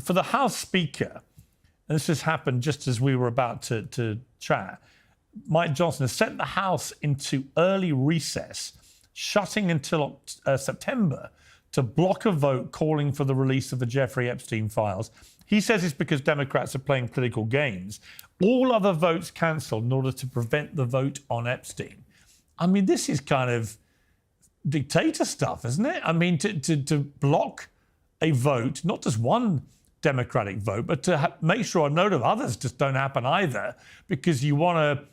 For the House Speaker, and this has happened just as we were about to chat, Mike Johnson has sent the House into early recess, shutting until September to block a vote calling for the release of the Jeffrey Epstein files. He says it's because Democrats are playing political games. All other votes cancelled in order to prevent the vote on Epstein. I mean, this is kind of dictator stuff, isn't it? I mean, to block a vote, not just one Democratic vote, but to make sure a note of others just don't happen either, because you want to,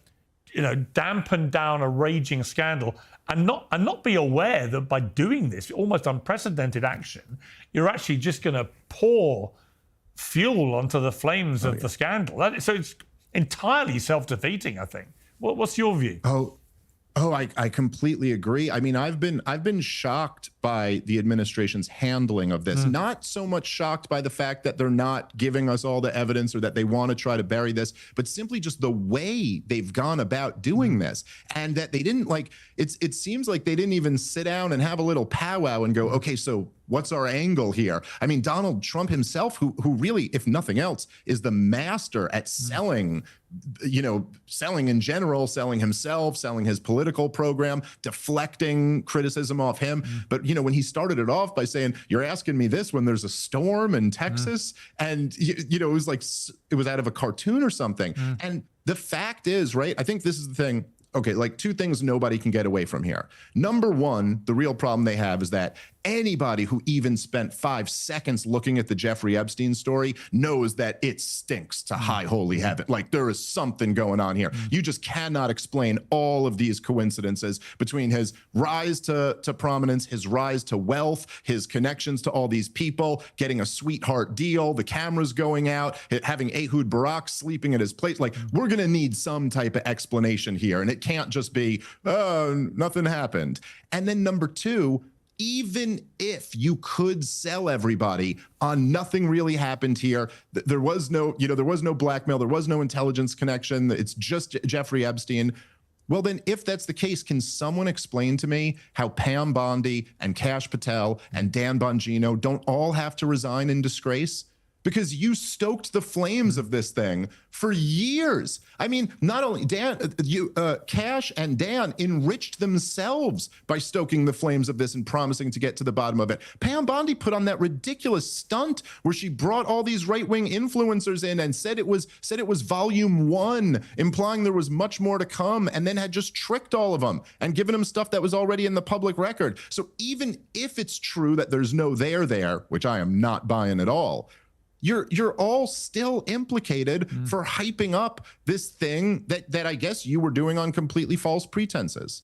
dampen down a raging scandal and not be aware that by doing this almost unprecedented action, you're actually just going to pour fuel onto the flames of the scandal. So it's entirely self-defeating, I think. What's your view? I completely agree. I mean, I've been shocked by the administration's handling of this. Not so much shocked by the fact that they're not giving us all the evidence or that they want to try to bury this, but simply just the way they've gone about doing this, and that they didn't it seems like they didn't even sit down and have a little powwow and go, okay, so what's our angle here? I mean, Donald Trump himself, who really, if nothing else, is the master at selling, selling in general, selling himself, selling his political program, deflecting criticism off him. But, when he started it off by saying, you're asking me this when there's a storm in Texas, and, it was like, it was out of a cartoon or something. And the fact is, right, I think this is the thing. Okay, like two things nobody can get away from here. Number one, the real problem they have is that anybody who even spent 5 seconds looking at the Jeffrey Epstein story knows that it stinks to high holy heaven. Like, there is something going on here. You just cannot explain all of these coincidences between his rise to prominence, his rise to wealth, his connections to all these people, getting a sweetheart deal, the cameras going out, having Ehud Barak sleeping at his place. Like, we're going to need some type of explanation here. And it can't just be, oh, nothing happened. And then number two, even if you could sell everybody on nothing really happened here, there was no blackmail, there was no intelligence connection, it's just Jeffrey Epstein. Well, then if that's the case, can someone explain to me how Pam Bondi and Kash Patel and Dan Bongino don't all have to resign in disgrace? Because you stoked the flames of this thing for years. I mean, not only Kash and Dan enriched themselves by stoking the flames of this and promising to get to the bottom of it. Pam Bondi put on that ridiculous stunt where she brought all these right-wing influencers in and said it was volume 1, implying there was much more to come, and then had just tricked all of them and given them stuff that was already in the public record. So even if it's true that there's no there, which I am not buying at all, you're all still implicated for hyping up this thing that I guess you were doing on completely false pretenses.